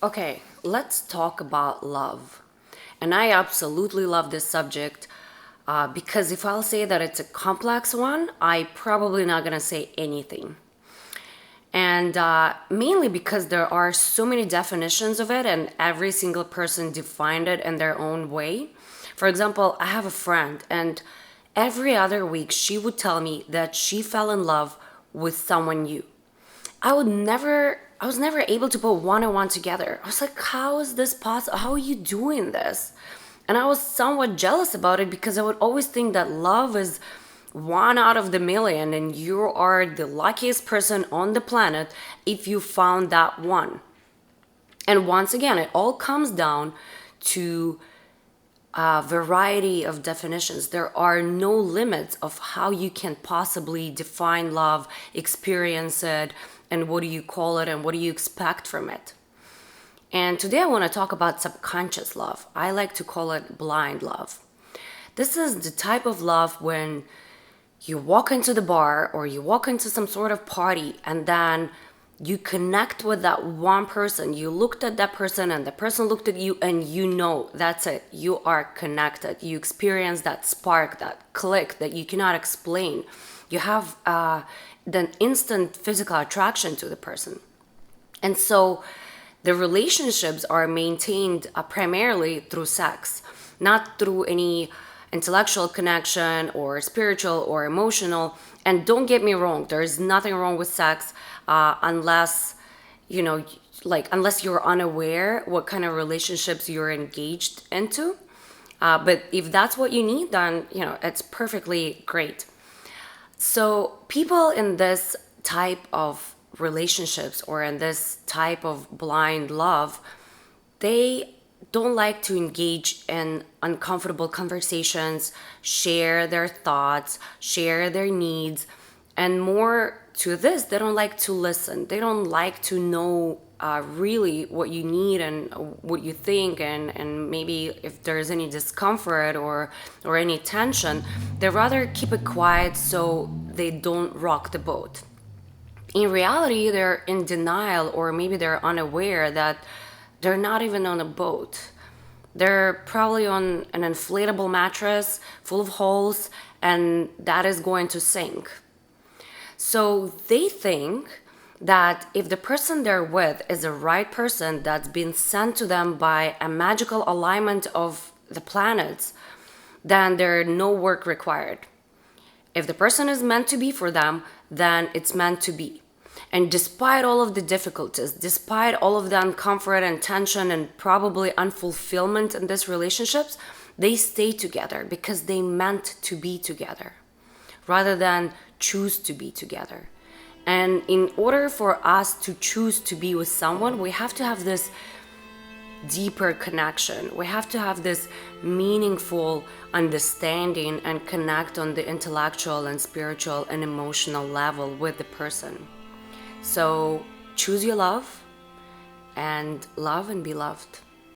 Okay, let's talk about love. And I absolutely love this subject because if I'll say that it's a complex one, I probably not gonna say anything. And mainly because there are so many definitions of it, and every single person defined it in their own way. For example, I have a friend, and every other week she would tell me that she fell in love with someone new. I was never able to put one and one together. I was like, how is this possible? How are you doing this? And I was somewhat jealous about it because I would always think that love is one out of the million and you are the luckiest person on the planet if you found that one. And once again, it all comes down to a variety of definitions. There are no limits of how you can possibly define love, experience it, and what do you call it, and what do you expect from it. And today I want to talk about subconscious love. I like to call it blind love. This is the type of love when you walk into the bar or you walk into some sort of party and then you connect with that one person. You looked at that person and the person looked at you, and you know that's it. You are connected. You experience that spark, that click that you cannot explain. You have the instant physical attraction to the person. And so the relationships are maintained primarily through sex, not through any intellectual connection or spiritual or emotional. And don't get me wrong, there is nothing wrong with sex unless, you know, unless you're unaware what kind of relationships you're engaged into. But if that's what you need, then, it's perfectly great. So people in this type of relationships or in this type of blind love, they don't like to engage in uncomfortable conversations, share their thoughts, share their needs, and more to this, they don't like to listen. They don't like to know really what you need and what you think, and maybe if there's any discomfort or any tension, they rather keep it quiet so they don't rock the boat. In reality, they're in denial, or maybe they're unaware that they're not even on a boat. They're probably on an inflatable mattress full of holes, and that is going to sink. So they think that if the person they're with is the right person that's been sent to them by a magical alignment of the planets, then there's no work required. If the person is meant to be for them, then it's meant to be. And despite all of the difficulties, despite all of the uncomfort and tension and probably unfulfillment in these relationships, they stay together because they meant to be together rather than choose to be together. And in order for us to choose to be with someone, we have to have this deeper connection. We have to have this meaningful understanding and connect on the intellectual and spiritual and emotional level with the person. So choose your love and love and be loved.